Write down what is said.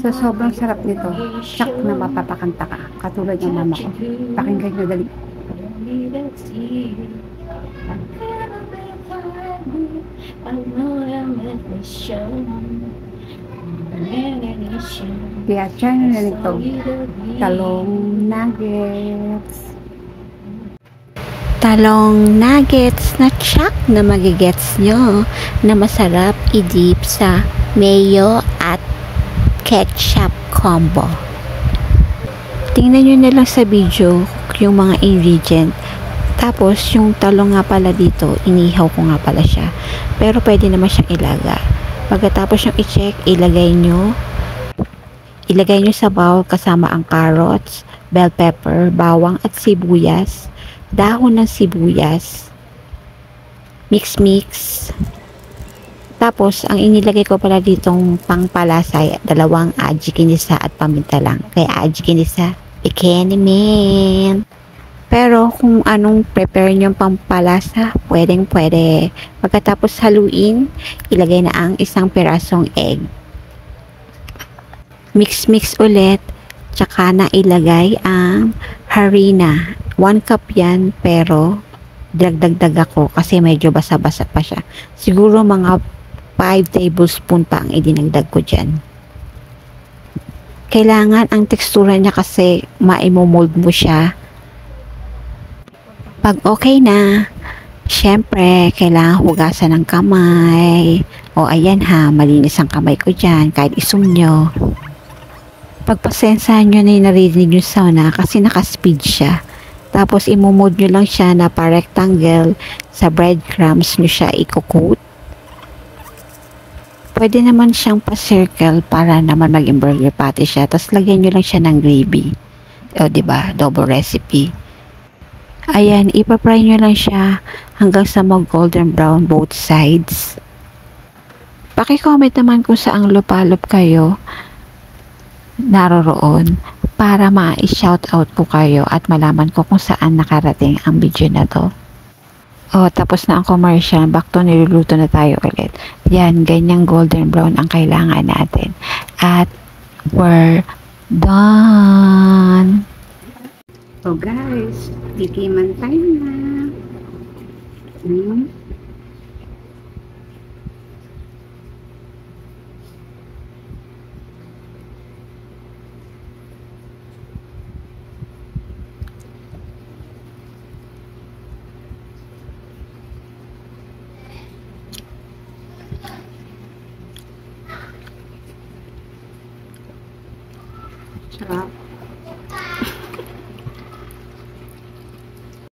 Sa sobrang sarap nito, tsak na mapapakanta ka. Katulad ng mama ko. Pakinggan nyo dali. Kaya channel na nito, talong nuggets. Talong nuggets na tsak na magigets nyo na masarap i-dip sa mayo at ketchup combo. Tingnan nyo na lang sa video yung mga ingredient. Tapos, yung talong nga pala dito, inihaw ko nga pala siya. Pero pwede naman siyang ilaga. Pagkatapos yung i-check, ilagay nyo sa bowl kasama ang carrots, bell pepper, bawang at sibuyas, dahon ng sibuyas, mix. Tapos, ang inilagay ko pala ditong pangpalasay, 2 aji kinisa at paminta lang. Kaya aji kinisa, bikini man. Pero kung anong prepare nyo pampalasa, pwede. Pagkatapos haluin, ilagay na ang 1 pirasong egg. Mix ulit, tsaka na ilagay ang harina. 1 cup yan, pero dagdag ako kasi medyo basa-basa pa siya. Siguro mga 5 tablespoon pa ang idinagdag ko dyan. Kailangan ang tekstura niya kasi maimomold mo siya. Pag okay na, syempre, kailangan hugasan ng kamay. O ayan ha, malinis ang kamay ko dyan, kahit isum nyo. Pagpasensahan nyo na yung narinig yung sound na kasi nakaspeed siya. Tapos imumod nyo lang siya na pa-rectangle sa breadcrumbs nyo siya i-coat. Pwede naman siyang pa-circle para naman maging burger patty siya. Tapos lagyan nyo lang siya ng gravy. O diba, double recipe. Ayan, ipapry nyo lang siya hanggang sa mag-golden brown both sides. Paki-comment naman kung saang lupalop kayo naroroon para ma-shoutout ko kayo at malaman ko kung saan nakarating ang video na to. O, tapos na ang commercial. Back to niluluto na tayo ulit. Yan, ganyang golden brown ang kailangan natin. At we're done! So guys, tikiman tayo na. Sarap.